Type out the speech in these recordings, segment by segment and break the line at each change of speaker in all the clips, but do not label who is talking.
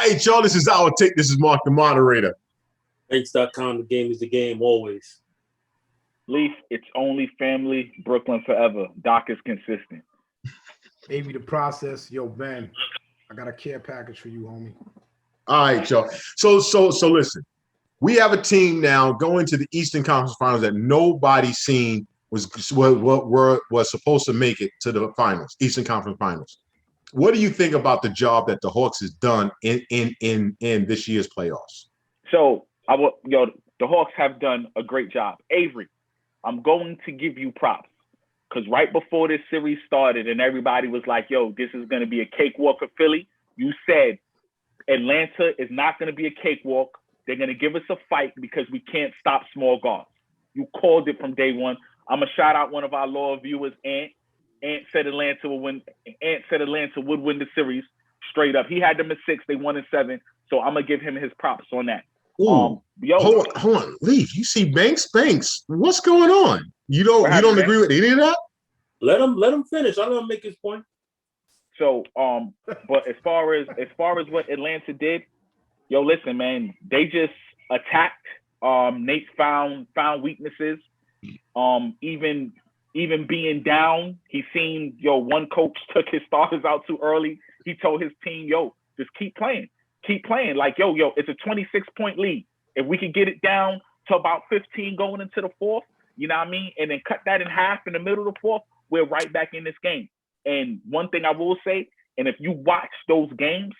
right, y'all. This is our take. This is Mark, the moderator.
Thanks.com. The game is the game always.
Leaf, it's only family. Brooklyn forever. Doc is consistent.
Maybe the process. Yo, Ben, I got a care package for you, homie.
All right, y'all. So listen. We have a team now going to the Eastern Conference Finals that nobody seen was supposed to make it to the finals, Eastern Conference Finals. What do you think about the job that the Hawks has done in this year's playoffs?
So the Hawks have done a great job. Avery, I'm going to give you props because right before this series started and everybody was like, yo, this is going to be a cakewalk for Philly. You said Atlanta is not going to be a cakewalk. They're going to give us a fight because we can't stop small guards. You called it from day one. I'm going to shout out one of our loyal viewers, Ant. Ant said Atlanta would win. Ant said Atlanta would win the series straight up. He had them at 6. They won in 7. So I'm going to give him his props on that.
Ooh, hold on. Leave. You see Banks? What's going on? You don't agree with any of that?
Let him finish. I let him make his point.
So, but as far as what Atlanta did, yo, listen, man, they just attacked. Nate found weaknesses. Even being down, he seen, one coach took his starters out too early. He told his team, just keep playing. Like, it's a 26-point lead. If we could get it down to about 15 going into the fourth, you know what I mean? And then cut that in half in the middle of the fourth, we're right back in this game. And one thing I will say, and if you watch those games,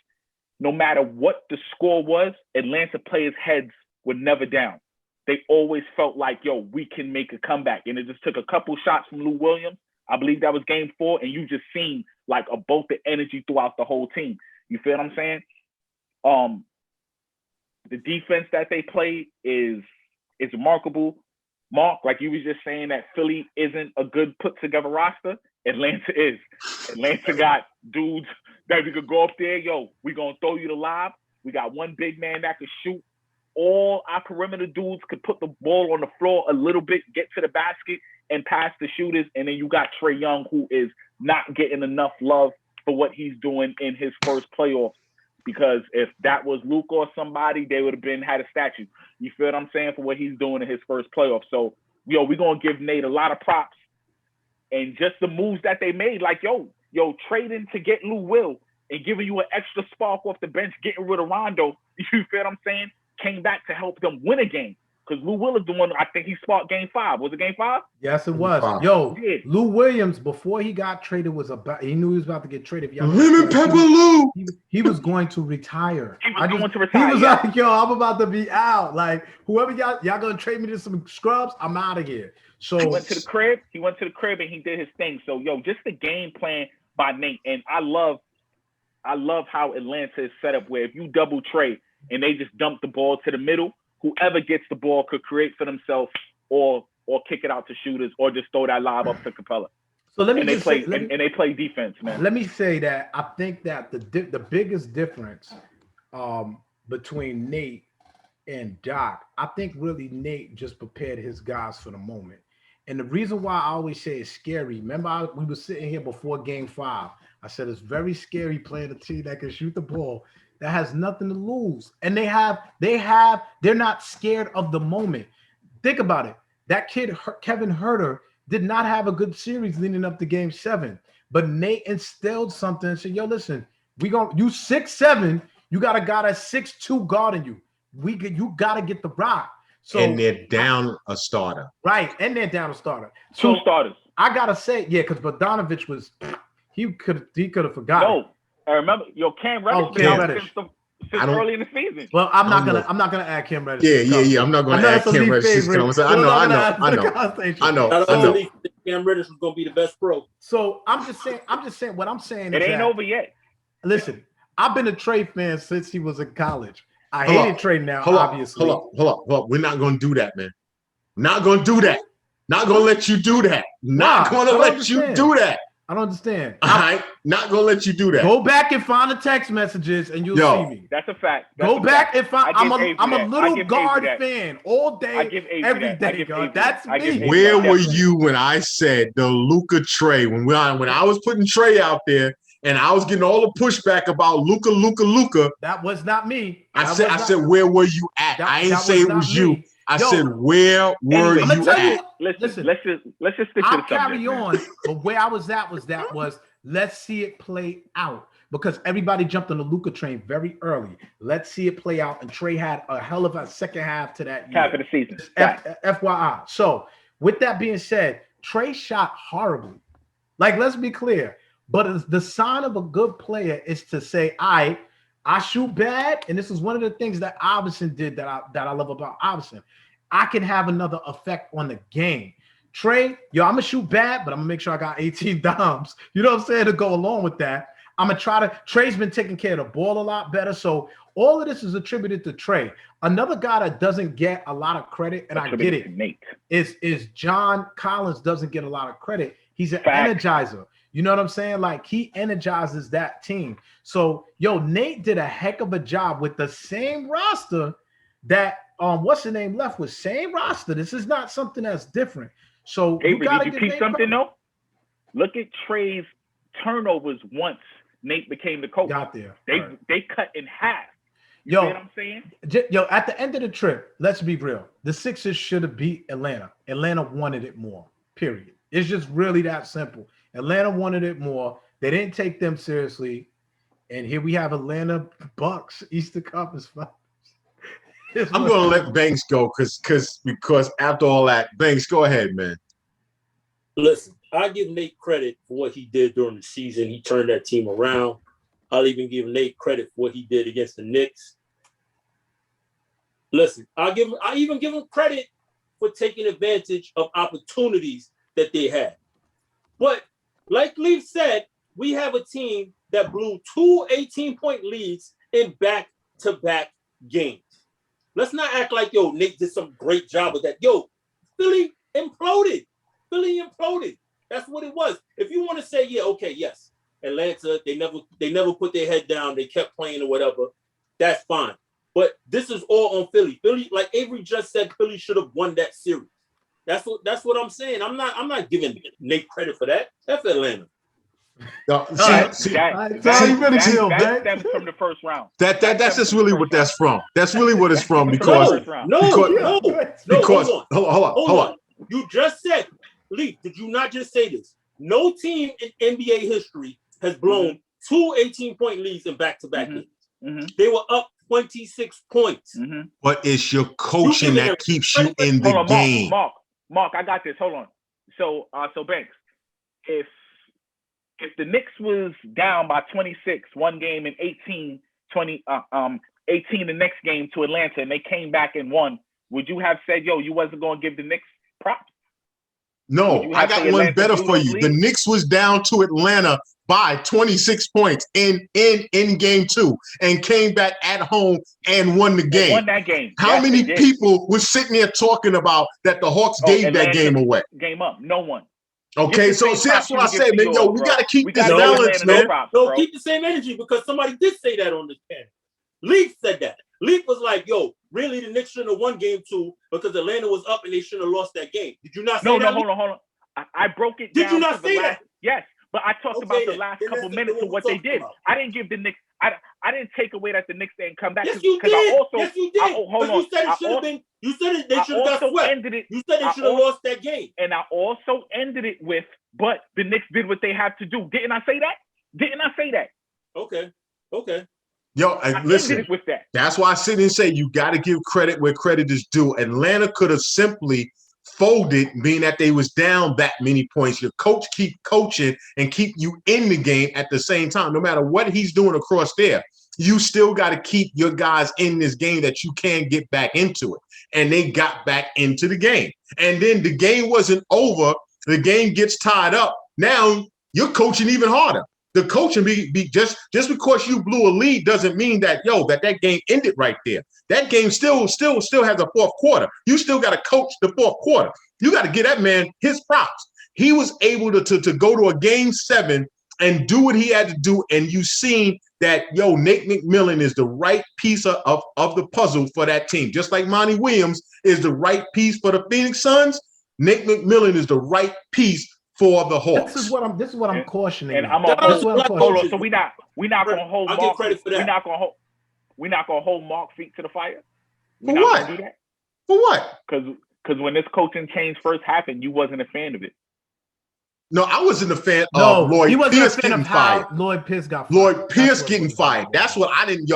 no matter what the score was, Atlanta players' heads were never down. They always felt like, we can make a comeback. And it just took a couple shots from Lou Williams. I believe that was game 4. And you just seen like a bolt of energy throughout the whole team. You feel what I'm saying? The defense that they play is remarkable. Mark, like you was just saying that Philly isn't a good put together roster. Atlanta is. Atlanta got dudes that we could go up there. We gonna throw you the lob. We got one big man that could shoot. All our perimeter dudes could put the ball on the floor a little bit, get to the basket, and pass the shooters. And then you got Trae Young, who is not getting enough love for what he's doing in his first playoffs. Because if that was Luka or somebody, they would have had a statue. You feel what I'm saying? For what he's doing in his first playoff. So, we're going to give Nate a lot of props. And just the moves that they made, like, trading to get Lou Will and giving you an extra spark off the bench, getting rid of Rondo, you feel what I'm saying? Came back to help them win a game. Because Lou Will is the one, I think he sparked game 5. Was it game 5?
Yes, it was. Lou Williams, before he got traded, he knew he was about to get traded.
Lemon Pepper Lou!
He was going to retire.
He was going to retire.
He was like, I'm about to be out. Like, whoever y'all going to trade me to some scrubs, I'm out of here. So
he went to the crib and he did his thing. So, just the game plan by Nate. And I love how Atlanta is set up where if you double Trae and they just dump the ball to the middle, whoever gets the ball could create for themselves or kick it out to shooters or just throw that lob up to Capella.
So they
play defense, man.
Let me say that I think that the biggest difference between Nate and Doc, I think really Nate just prepared his guys for the moment. And the reason why I always say it's scary, remember we were sitting here before game 5. I said it's very scary playing a team that can shoot the ball that has nothing to lose. And they're not scared of the moment. Think about it. That kid, Kevin Huerter, did not have a good series leading up to game 7. But Nate instilled something and said, listen, you 6'7", you got a guy that's 6'2" guarding you. You got to get the rock. So,
and they're down a starter.
Right, and they're down a starter.
Two starters.
I got to say, because Bogdanovich was, he could have forgotten.
No. I remember Cam Reddish been out since early in the season.
Well, I'm not gonna add Cam Reddish.
Yeah. I'm not gonna add Cam Reddish. I know.
Cam Reddish is gonna be the best pro.
So I'm just saying. What I'm saying
it ain't over yet.
Listen, I've been a Trae fan since he was in college. I hated Trae now. Obviously.
Hold up. We're not gonna do that, man. Not gonna do that. Not gonna let you do that. Not gonna let you do that.
I don't understand.
All right, not gonna let you do that.
Go back and find the text messages, and you'll see me.
That's a fact.
Go back and find. I'm a little guard fan all day, every day. That's me.
Where were you when I said the Luka Trae? When I was putting Trae out there, and I was getting all the pushback about Luka.
That was not me.
I said, where were you at? I ain't say it was you. I said, where were you at?
Listen, let's just stick to the subject.
Carry on, but where I was at was let's see it play out, because everybody jumped on the Luka train very early. Let's see it play out, and Trey had a hell of a second half to that year.
Half of the season.
FYI. So with that being said, Trey shot horribly. Like, let's be clear. But the sign of a good player is to say, I shoot bad, and this is one of the things that Iverson did that I love about Iverson. I can have another effect on the game. Trey, I'm gonna shoot bad, but I'm gonna make sure I got 18 dimes. You know what I'm saying? To go along with that, I'm gonna try to. Trey's been taking care of the ball a lot better, so all of this is attributed to Trey. Another guy that doesn't get a lot of credit, and I get it,
Nate.
is John Collins. Doesn't get a lot of credit. He's an energizer. You know what I'm saying? Like, he energizes that team. So, Nate did a heck of a job with the same roster that what's the name left with. Same roster. This is not something that's different. So,
Avery, did you see something though? Look at Trey's turnovers once Nate became the coach.
Got there.
They cut in half. You see what I'm saying?
At the end of the trip, let's be real. The Sixers should have beat Atlanta. Atlanta wanted it more. Period. It's just really that simple. Atlanta wanted it more. They didn't take them seriously. And here we have Atlanta Bucks Eastern Conference Finals.
I'm going to let Banks go because after all that, Banks, go ahead, man.
Listen, I give Nate credit for what he did during the season. He turned that team around. I'll even give Nate credit for what he did against the Knicks. Listen, I even give him credit for taking advantage of opportunities that they had. But like Leaf said, we have a team that blew 2 18-point leads in back-to-back games. Let's not act like, Nate did some great job with that. Philly imploded. That's what it was. If you want to say, yes, Atlanta, they never put their head down. They kept playing or whatever. That's fine. But this is all on Philly. Philly, like Avery just said, Philly should have won that series. That's what I'm saying. I'm not giving Nate credit for that. That's Atlanta.
No,
that stems from the first round.
That's just really what that's from. That's really what it's from because hold on.
You just said, Lee, did you not just say this? No team in NBA history has blown 2 18-point leads in back-to-back games. Mm-hmm. They were up 26 points.
Mm-hmm. But it's your coaching that keeps you in the game.
Mark, I got this. Hold on. So Banks, if the Knicks was down by 26 one game and 18 the next game to Atlanta and they came back and won, would you have said, you wasn't going to give the Knicks props?
No, I got one better for you. The Knicks was down to Atlanta by 26 points in game 2 and came back at home and won the game.
Won that game.
How many people were sitting there talking about that the Hawks gave that game away?
Game up. No one.
Okay, so see, that's what I said, man. We got to keep this balance, man.
No, keep the same energy because somebody did say that on this panel. Leaf said that. Leaf was like, really, the Knicks shouldn't have won game 2 because Atlanta was up and they shouldn't have lost that game. Did you not say that?
No, hold on. I broke it down.
Did you not say that?
Yes, but I talked about the last couple minutes of what they did. I didn't give the Knicks. I didn't take away that the Knicks didn't come back.
Yes, you did. Yes, you did.
Hold on.
You said it should have been. You said they should have got swept. You said they should have lost that game.
And I also ended it with, but the Knicks did what they had to do. Didn't I say that? Okay.
Listen,
with that.
That's why I sit and say you got to give credit where credit is due. Atlanta could have simply folded, being that they was down that many points. Your coach keep coaching and keep you in the game at the same time. No matter what he's doing across there, you still got to keep your guys in this game that you can get back into it. And they got back into the game. And then the game wasn't over. The game gets tied up. Now you're coaching even harder. The coaching be just because you blew a lead doesn't mean that that game ended right there. That game still has a fourth quarter. You still got to coach the fourth quarter. You got to give that man his props. He was able to go to a game 7 and do what he had to do. And you seen that Nate McMillan is the right piece of the puzzle for that team. Just like Monty Williams is the right piece for the Phoenix Suns, Nate McMillan is the right piece for the Hawks.
This is what I'm cautioning.
And
you.
I'm
Shout
gonna
out to
hold.
black
Hold on.
coaches.
So we're not gonna hold
I'll
Mark.
give credit for that.
We're not gonna hold Mark's feet to the fire.
For what?
Do that?
For what?
Because when this coaching change first happened, you wasn't a fan of it.
No, I wasn't a fan
No,
of Lloyd
he wasn't
Pierce
a fan
getting
of how
fired.
Lloyd Pierce got fired.
Lloyd Pierce
That's what
getting
was
fired. That's what I didn't.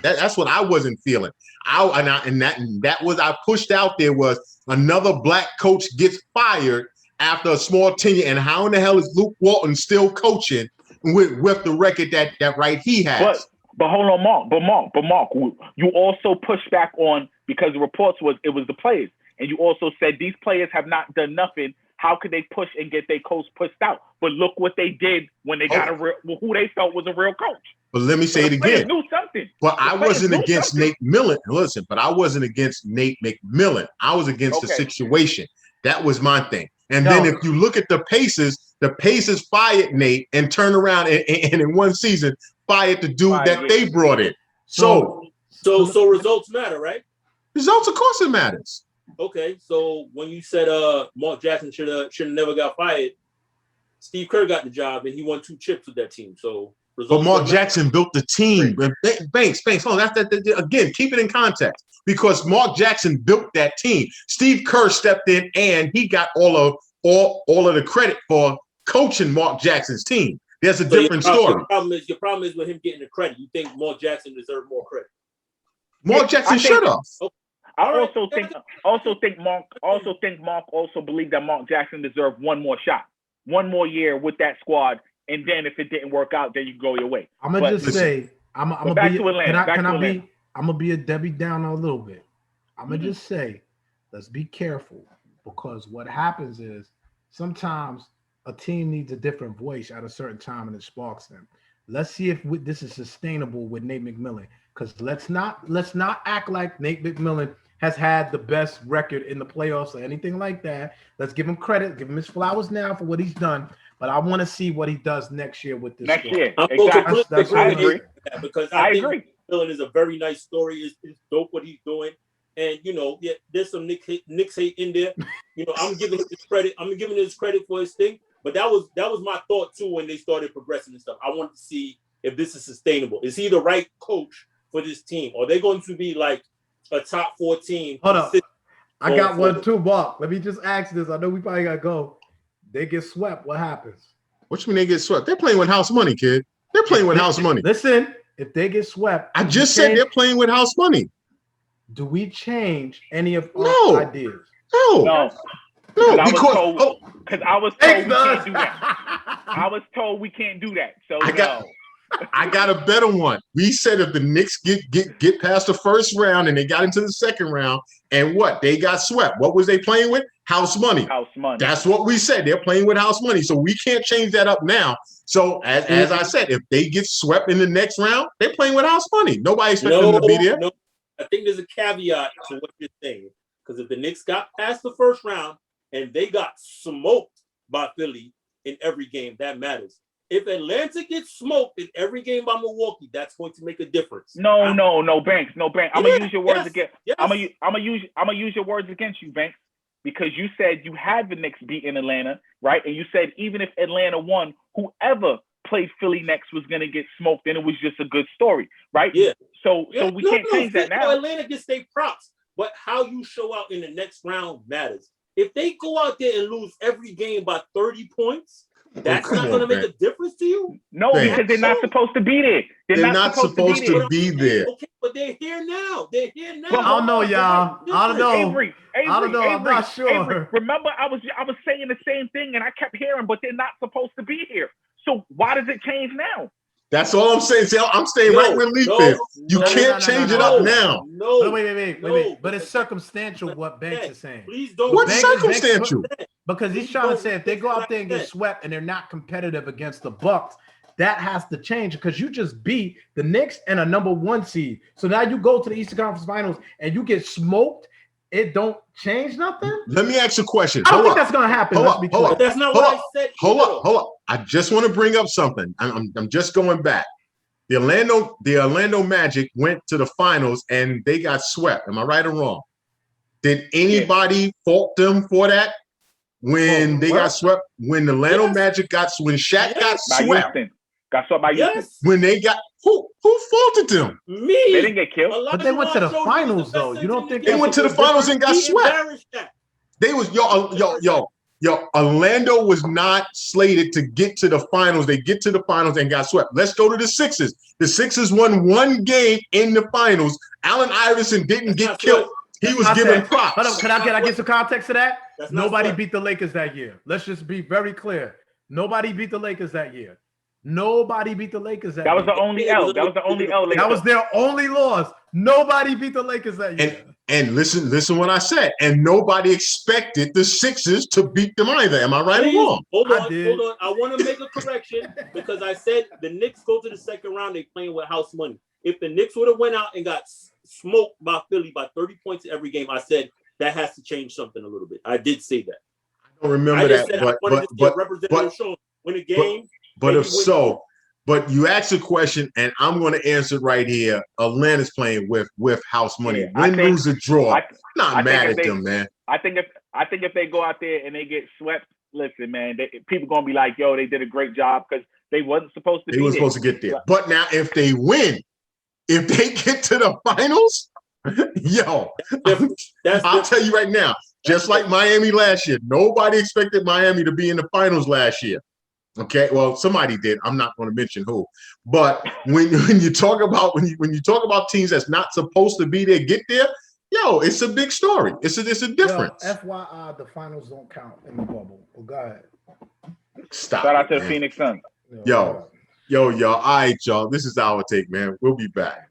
That's what I wasn't feeling. That was I pushed out there was another black coach gets fired after a small tenure. And how in the hell is Luke Walton still coaching with the record that right he has?
But hold on, Mark. But Mark, you also pushed back on because the reports was it was the players, and you also said these players have not done nothing. How could they push and get their coach pushed out? But look what they did when they got who they felt was a real coach.
But let me say it again.
Knew something.
But I wasn't against Nate Millen. Listen, but I wasn't against Nate McMillan. I was against the situation. That was my thing. And then if you look at the Pacers fired Nate and turned around and in one season fired the dude that they brought in. So
results matter, right?
Results, of course, it matters.
Okay, so when you said Mark Jackson should have never got fired, Steve Kerr got the job and he won 2 chips with that team. So,
but Mark Jackson built the team. Banks. Hold on, again, keep it in context because Mark Jackson built that team. Steve Kerr stepped in and he got all of the credit for coaching Mark Jackson's team. There's a different story.
Your problem is with him getting the credit. You think Mark Jackson deserved more credit?
Mark Jackson should have.
I also think Mark also believed that Mark Jackson deserved one more shot, one more year with that squad, and then if it didn't work out, then you go your way.
I'm gonna say, I'm gonna be a Debbie Downer a little bit. I'm gonna just say, let's be careful because what happens is sometimes a team needs a different voice at a certain time and it sparks them. Let's see if this is sustainable with Nate McMillan. Because let's not act like Nate McMillan has had the best record in the playoffs or anything like that. Let's give him credit, give him his flowers now for what he's done. But I want to see what he does next year with this.
Next year,
exactly.
I agree.
Because I think McMillan is a very nice story. It's dope what he's doing, and there's some Knicks hate in there. I'm giving him his credit. I'm giving his credit for his thing. But that was my thought too when they started progressing and stuff. I wanted to see if this is sustainable. Is he the right coach for this team? Or are they going to be like a top 4 team?
Hold up. I got one too, Mark. Let me just ask this. I know we probably got to go. They get swept. What happens?
What you mean they get swept? They're playing with house money, kid. They're playing with house money.
Listen, if they get swept.
I just said they're playing with house money.
Do we change any of our ideas?
No.
Because I was told we can't do that. I was told we can't do that. So
I got a better one. We said if the Knicks get past the first round and they got into the second round, and they got swept. What was they playing with? House money.
House money.
That's what we said. They're playing with house money. So we can't change that up now. So as I said, if they get swept in the next round, they're playing with house money. Nobody expects them to be there.
No, I think there's a caveat to what you're saying. Because if the Knicks got past the first round and they got smoked by Philly in every game, that matters. If Atlanta gets smoked in every game by Milwaukee, that's going to make a difference.
No, Banks. I'm gonna use your words again. Yes. I'm gonna use your words against you, Banks, because you said you had the Knicks beat in Atlanta, right? And you said even if Atlanta won, whoever played Philly next was gonna get smoked, and it was just a good story, right?
Yeah.
So we can't change that now.
Atlanta gets their props, but how you show out in the next round matters. If they go out there and lose every game by 30 points. That's not going to make a difference to you?
No, because they're not supposed to be there.
They're not supposed to be there.
Okay, but they're here now.
Well, I don't know, y'all. I don't know.
Avery,
I don't know. I'm not sure.
Avery, remember, I was saying the same thing, and I kept hearing, but they're not supposed to be here. So why does it change now?
That's all I'm saying. See, I'm staying right where Leaf is. You can't change it up now.
No. Wait. But it's circumstantial what Banks is saying.
Please don't.
What's circumstantial?
Because he's trying to say if they go out there and get swept and they're not competitive against the Bucks, that has to change because you just beat the Knicks and a number 1 seed. So now you go to the Eastern Conference Finals and you get smoked. It don't change nothing.
Let me ask you a question.
I don't think that's going to happen.
Hold up. That's not what I said.
Hold up. I just want to bring up something. I'm just going back. The Orlando Magic went to the finals and they got swept. Am I right or wrong? Did anybody fault them for that? when they got
what?
swept, when the Orlando
Yes.
Magic when Shaq got
By
swept,
Houston. Got swept by Houston.
Yes,
when they got who faulted them?
me.
They didn't get killed.
Elijah
But they went to the
Marshall, he was
finals,
the best
though. You don't
center
think
in
They went to the
game.
finals and got
He
swept.
embarrassed Shaq.
They was yo. Orlando was not slated to get to the finals. They get to the finals and got swept. Let's go to the Sixers. The Sixers won one game in the finals. Allen Iverson didn't get killed. He was given props.
Hold up, can I get some context to that?
That's not
Nobody
swept.
beat the Lakers that year. Let's just be very clear. Nobody beat the Lakers that year. Nobody beat the Lakers that year.
That was the only L. That was the only L.
That was their only loss. Nobody beat the Lakers that year.
And listen what I said. And nobody expected the Sixers to beat them either. Am I right
Please,
or wrong?
hold
I
on.
did.
I want to make a correction because I said the Knicks go to the second round. They playing with house money. If the Knicks would have went out and got smoked by Philly by 30 points every game, I said that has to change something a little bit. I did say that.
I don't remember
I just
that,
said I wanted to see a representative show win a game.
but
maybe
if so, but you asked a question, and I'm going to answer it right here. Atlanta's playing with house money.
Yeah, I
Win,
think-
lose, or draw.
I
I'm not
think
mad
if
at
they-
them, man.
I think if they go out there and they get swept, listen, man, people gonna be like, yo, they did a great job because they wasn't supposed to.
They were supposed to get there. But now, if they win, if they get to the finals, yo, I'll tell you right now, just like Miami last year, nobody expected Miami to be in the finals last year. Okay, well, somebody did. I'm not going to mention who, but when you talk about when you talk about teams that's not supposed to be there, get there, yo, it's a big story. It's a difference.
Yo, FYI, the finals don't count in the bubble. Well, go ahead.
Stop.
Shout out to
it,
the
man.
Phoenix Suns.
Yo. All right, y'all. This is our take, man. We'll be back.